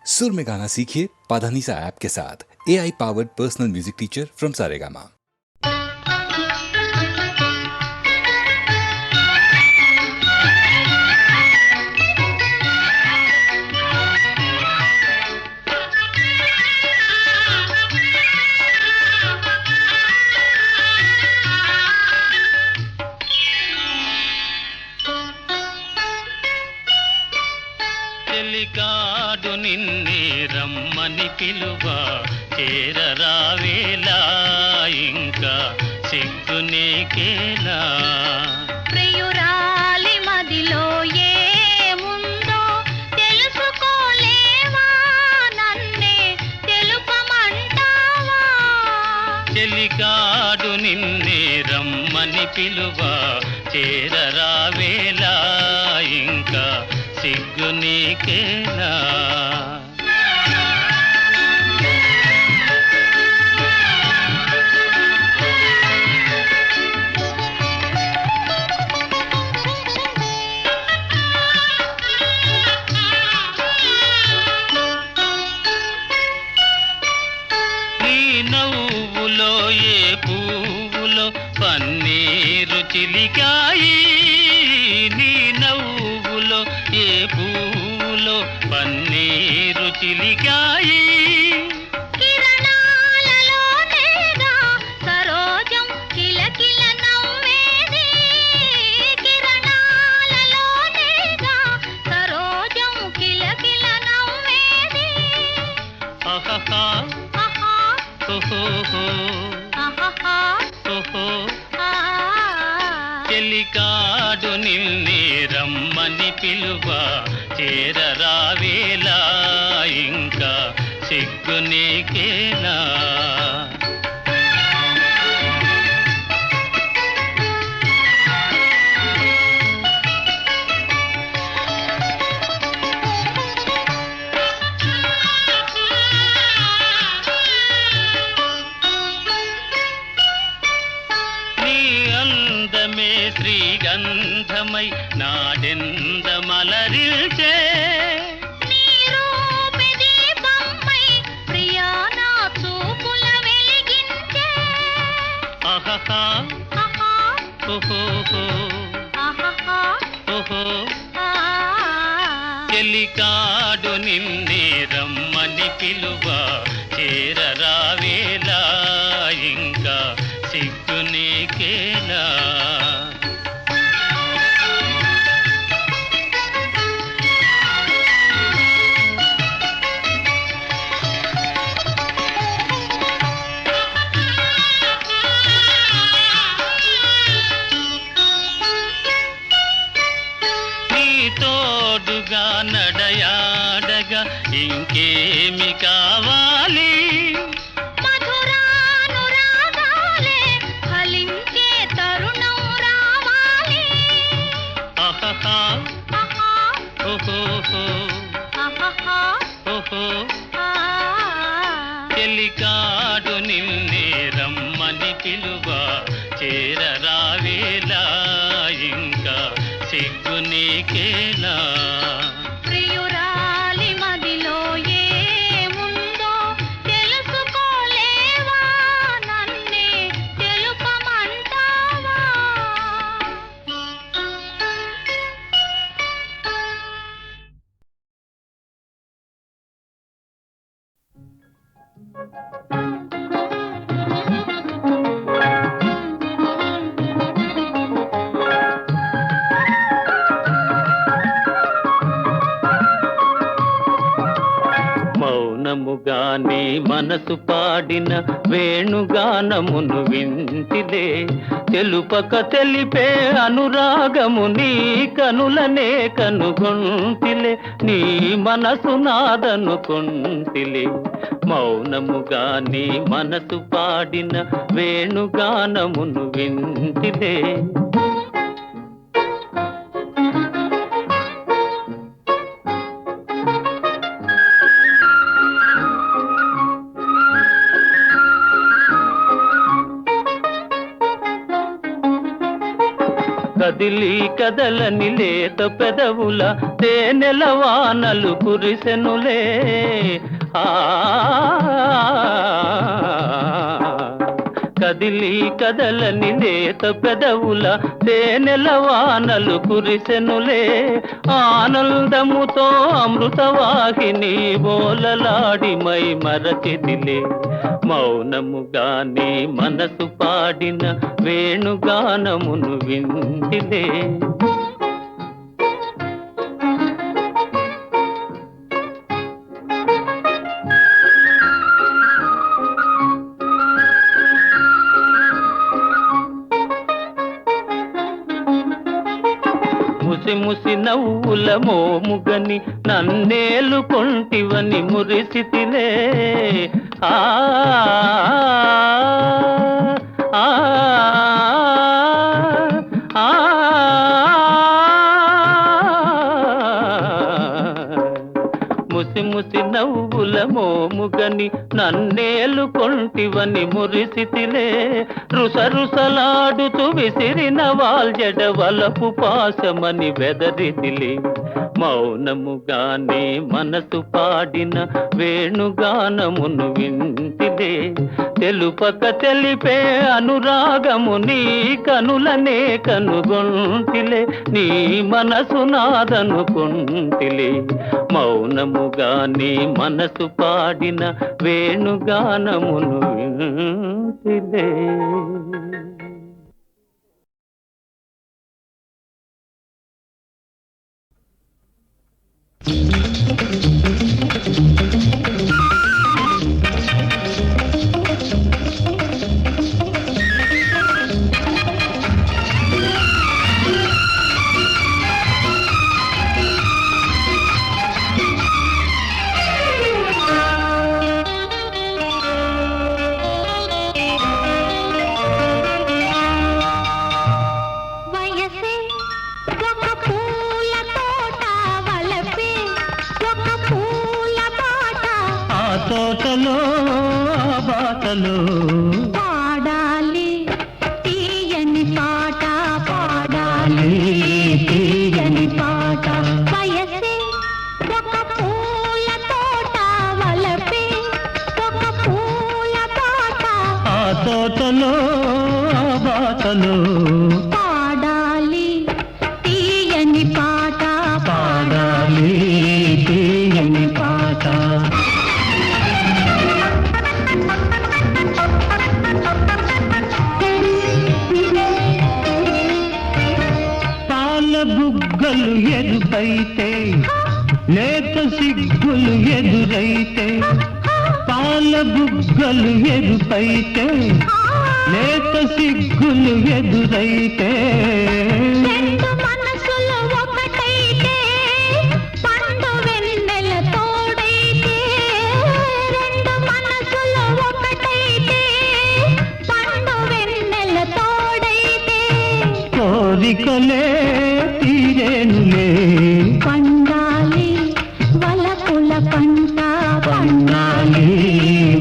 सुर में गाना सीखिए पाधानीसा ऐप के साथ। AI powered personal music teacher from Saregama. చెలికాడు నిన్నే రమ్మని పిలువ చేరరావేలా ఇంకా సిగ్గు నీకేలా ప్రియురాలి మదిలో ఏముందో తెలుసుకోలేవా నన్నే తెలుపమంటావా చెలికాడు నిన్నే రమ్మని పిలువ చేరరావేలా ఇంకా సిగ్గు నీకేలా నీ నవ్వులో ఏ పువ్వులో పన్నీరు చిలికాయి నీ నవ్వులో ఏ పువ్వులో పన్నీరు చిలికాయి కిరణాలలోనేగా సరోజం కిలకిల నవ్వేది కిరణాలలోనేగా సరోజం కిలకిల నవ్వేది ఆహాహా ఆహా ఓహోహో ఆహాహా ఓహో ఆ చెలికాడు నిన్నే రమ్మని పిలువ చేరరావేలా ఇంకా సిగ్గు నీకేలా నీ అందమే శ్రీగంధమై నాడెంద మలరిల్చే నీ రూపే దీపమై ప్రియా నా చూపుల వెలిగించే ఆహాహా ఆహా ఓహోహో ఆహాహా ఓహో ఆ చెలికాడు నిన్నే రమ్మని పిలువ చేరరావేలా ఇంకా సిగ్గు నీకేలా నీ తోడుగా నడయాడగా ఇంకేమి కావాలి మధురానురాగాలే ఫలించే తరుణం రావాలి ఆహాహా ఆహా ఓహోహో ఆహాహా ఓహో ఆ చెలికాడు నిన్నే రమ్మని పిలువ చేరరావేలా ఇంకా సిగ్గు నీకేలా ప్రియురాలి మదిలో ఏముందో తెలుసుకోలేవా నన్నే తెలుపమంటావా మౌనముగానే మనసు పాడిన వేణుగానమును వింటిలే తెలుపక తెలిపే అనురాగము నీ కనులనే కనుగొంటిలే నీ మనసు నాదనుకొంటిలే మౌనముగానే మనసు పాడిన వేణుగానమును వింటిలే కదిలి కదలని లేత పెదవుల తేనెల వానలు కురిసెనులే ఆ కదిలి కదలని లేత పెదవుల తేనెల వానలు కురిసెనులే ఆనందముతో అమృతవాహిని బోలలాడి మై మరచితిలే మౌనముగానే మనసు పాడిన వేణుగానమును వింటిలే ముసి ముసి నవ్వుల మోముగని నన్నేలు కొంటివని మురిసితిలే ఆ ఆ ఆ ముసి ముసి నవ్వుల మోముగని నన్నేలు కొంటివని మురిసితిలే రుసరుసలాడుతూ విసిరిన వాల్జడ వలపు పాశమని బెదరితిలే మౌనముగానే మనసు పాడిన వేణుగానమును వింటిలే తెలుపక తెలిపే అనురాగము నీ కనులనే కనుగొంటిలే నీ మనసు నాదనుకుంటిలే మౌనముగానే మనసు పాడిన వేణుగానమును వింటిలే తోటలో బాటలో పాడాలి తీయని పాట పాడాలి తీయని పాట వయసే ఒక పూల తోట వలపే ఒక పూల పాట ఆ తోటలో బాటలో పాడాలి తీయని పాట పాడాలి తీయని పాట బుగ్గలు ఎదురైతే లేత సిగ్గులు ఎదురైతే పాల బుగ్గలు ఎదురైతే లేత సిగ్గులు ఎదురైతే రెండు మనసులు ఒకటైతే పండు వెన్నెల తోడైతే రెండు మనసులు ఒకటైతే పండు వెన్నెల తోడైతే కోరికలే తీరేనులే పండాలి వలపుల పంట పండాలి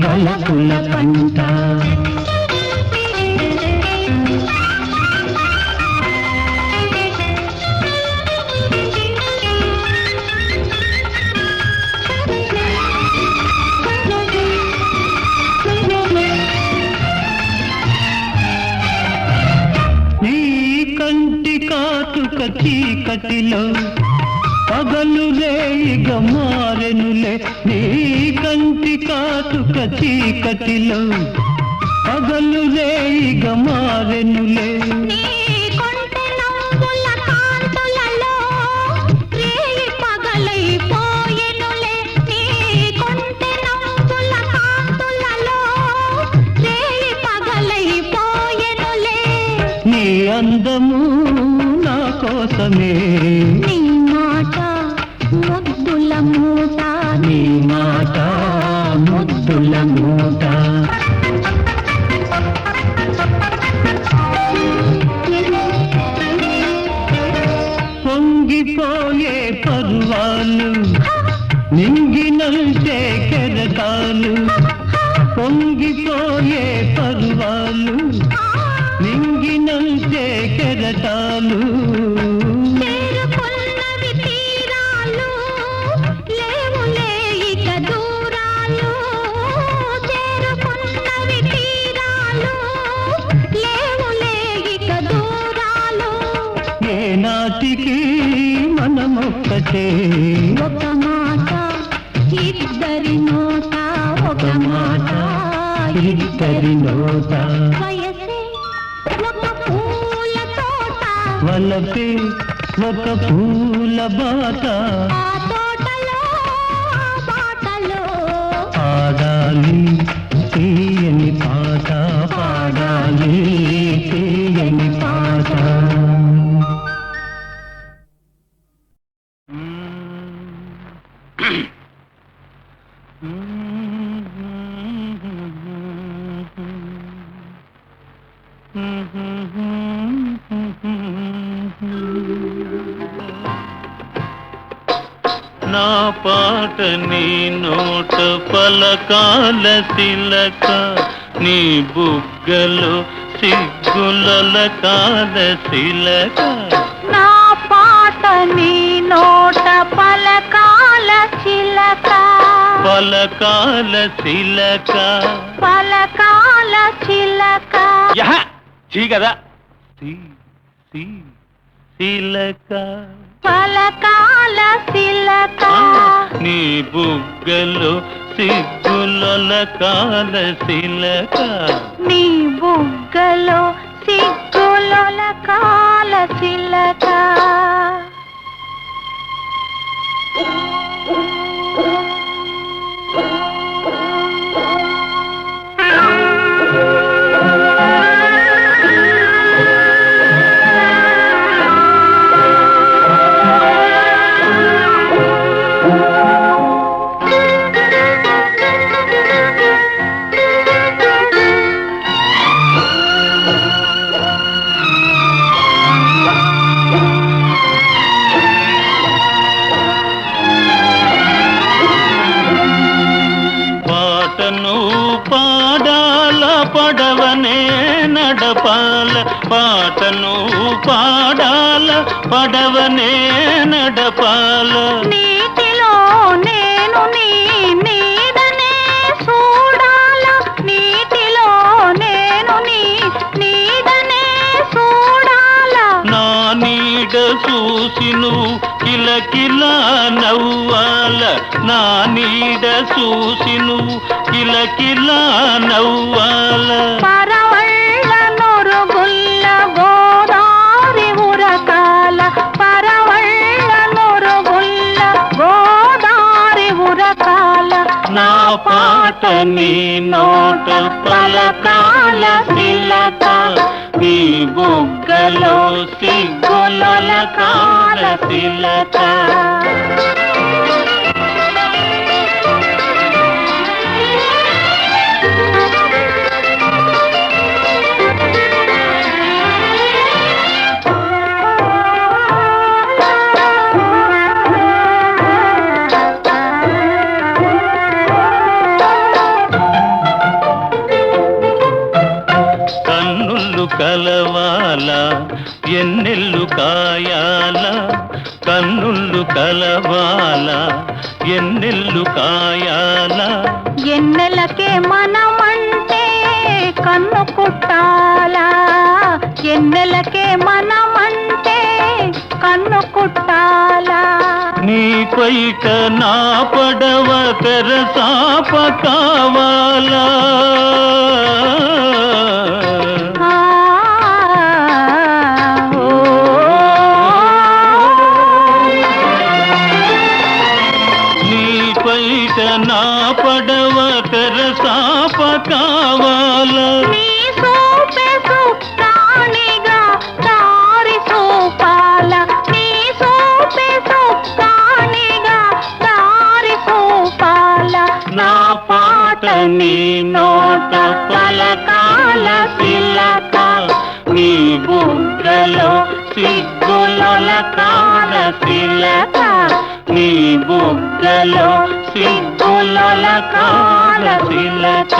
వలపుల పంట నీ కంటి కాటుక చీకటిలో పగలు రేయిగ మారెనులే నీ కంటి కాటుక చీకటిలో పగలు రేయిగ మారెనులే నీ కొంటె నవ్వుల కాంతులలో రేయి పగలైపోయెనులే నీ కొంటె నవ్వుల కాంతులలో రేయి పగలైపోయెనులే నీ అందము నా కోసమే నీ మాట ముద్దుల మూట నీ మాట ముద్దుల మూట పొంగిపోయే పరువాలు నింగినంటే కెరటాలు పొంగిపోయే పరువాలు నింగి ఊగినంతే కెరటాలు చేరుకున్నవి తీరాలు లేవులే ఇక దూరాలు చేరుకున్నవి తీరాలు లేవులే ఇక దూరాలు ఏనాటికి మనమొక్కటే ఒక మాట ఇద్దరి నోట ఒక మాట ఇద్దరి నోట వయసే ఒక పూల తోట వలపే ఒక పూల బాట ఆ తోటలో ఆ బాటలో పాడాలి తీయని పాట పాడాలి తీయని పాట నా పాట నీ నోట పలకాల తిలక నీ బుగ్గలో సిగ్గుల కాల శిలక నా పాట నీ నోట పలకాల చిలక పలకాల శిలక పలకాల చిలక చీ కదా శిలక పలకాల చిలక నీ బుగ్గలో సిగ్గుల కాల శిలక నీ బుగ్గలో సిగ్గుల కాల చిలక పాడాల పడవనే నడపాల పాటను పాడాల పడవనే నడపాల నీటిలో నేను నీ నీడనే చూడాల నీటిలో నేను నీ నీడనే చూడాల నా నీడ చూసి నువ్వు కిలకిలా నవ్వాల నా నీడ చూసి నువ్వు కిలకిలా నవ్వాల పరవళ్ళ నొరుగుల్ల గోదారి ఉరకాల పరవళ్ళ నొరుగుల్ల గోదారి ఉరకాల నా పాట నీ నోట పలకాల శిలక నీ బుగ్గలో సిగ్గుల కాల శిలక కలవాల ఎన్నెల్లు కాయాల కన్నుళ్ళు కలవాల ఎన్నెల్లు కాయాల ఎన్నెలకే మనమంటే కన్ను కుట్టాలా ఎన్నెలకే మనమంటే కన్ను కుట్టాలా నీ పైట నా పడవ తెరసాప కావాలా నా పడవ తెరసాప కావాల నీ సోపె సుక్కానిగా దారి సోపాల నీ సోపె సుక్కానిగా దారి సోపాల నా పాట నీ నోట పలకాల శిలక నీ బుగ్గలో సిగ్గుల కాల శిలక నీ బుగ్గలో సిగ్గుల కాల శిలక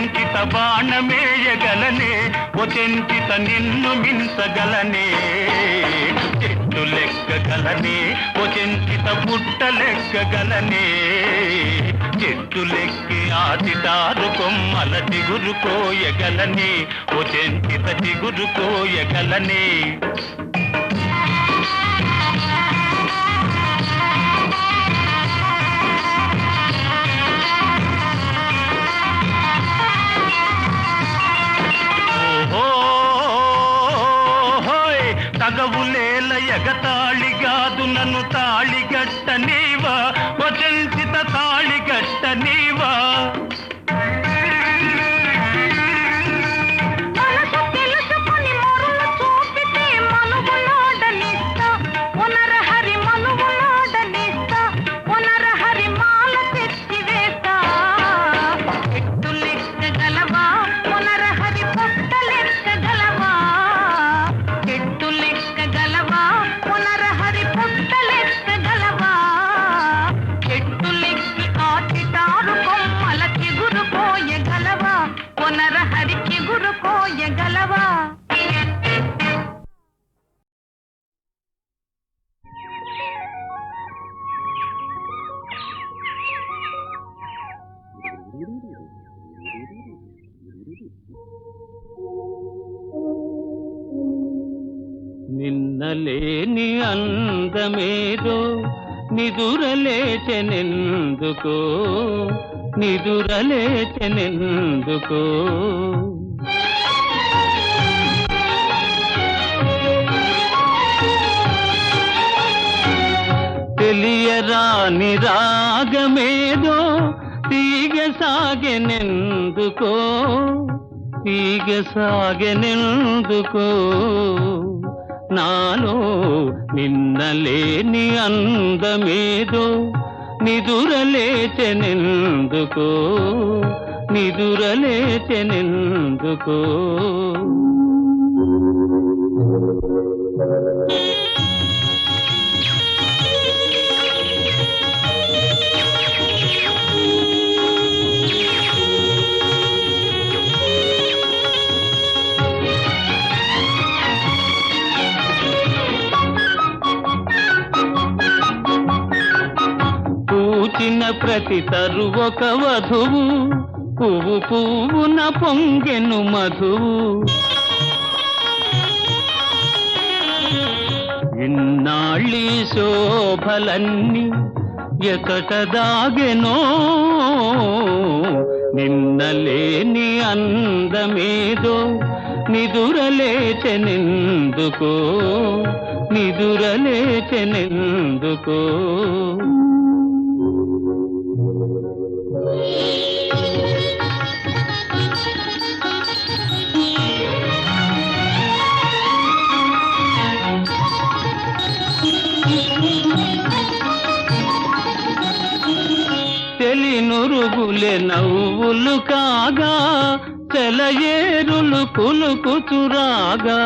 చెంచిత బాణమేయగలనే ఓ చెంచిత నిన్ను మించగలనే చెట్టు లెక్కగలనే ఓ చెంచిత పుట్ట లెక్కగలనే చెట్టు లెక్కి ఆదిదారు కొమ్మల చిగురు కోయగలనే ఓ చెంచిత చిగురు కోయగలనే తగవులేల ఎగతాళిగాదు నన్ను తాళిగట్ట నీవా వచంచిత తాళిగట్ట నీవా మనసు తెలుసుకొని మొరులు చూపితే మనుగులాడనిస్తా పునరహరి మనుగులాడనిస్తా పునరహరి మాల తెచ్చి వేస్తా చెట్టు లెక్కగలవా పునరహరి పొట్ట లెక్కగలవా చెట్టు లెక్కగలవా పునరహరి పొట్ట లెక్కగలవా చెట్టు లెక్కి ఆచిటారు కొమ్మల చిగురు కోయగలవా పునరహరి చిగురు కోయగలవా నిన్నలేని అందమేదో నిదురలేచెనెందుకో నిదురలేచెనెందుకో తెలియరాని రాగమేదో తీగ సాగెనెందుకో తీగ సాగెనెందుకో నాలో నిన్నలేని అందమేదో నిదురలేచెనెందుకో నిదురలేచెనెందుకో పూచిన ప్రతి తరు ఒక వధువు పువ్వు పువ్వున పొంగెను మధువు ఇన్నాళ్ళీ శోభలన్నీ ఎతట దాగెనో నిన్నలేని అందమేదో నిదురలేచెనెందుకో నిదురలేచెనెందుకో తెలినురుగులే నవ్వులు కాగా సెలయేరులు కులుకుచురాగా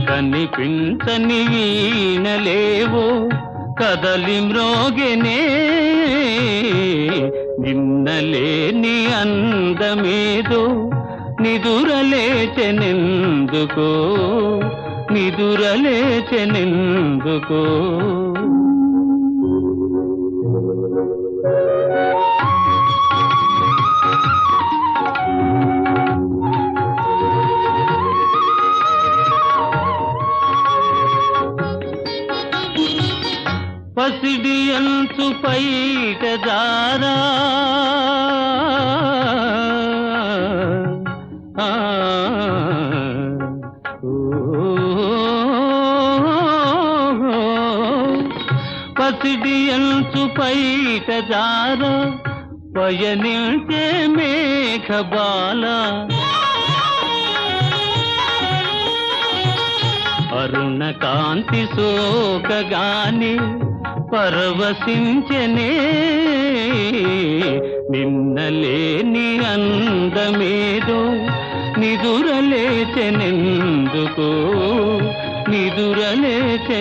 కనిపించని వీణలేవో కదలి మ్రోగెనే నిన్నలేని అందమేదో నిదురలేచెనెందుకో నిదురలేచెనెందుకో పసిడి అంచు పైట జారా పసిడి అంచు పైట జారా పయనించే మేఘబాల అరుణ కాంతి సోకగాని పరవశించనే నిన్నలేని అందమేదో నిదురలేచెనెందుకో నిదురలేచెనెందుకో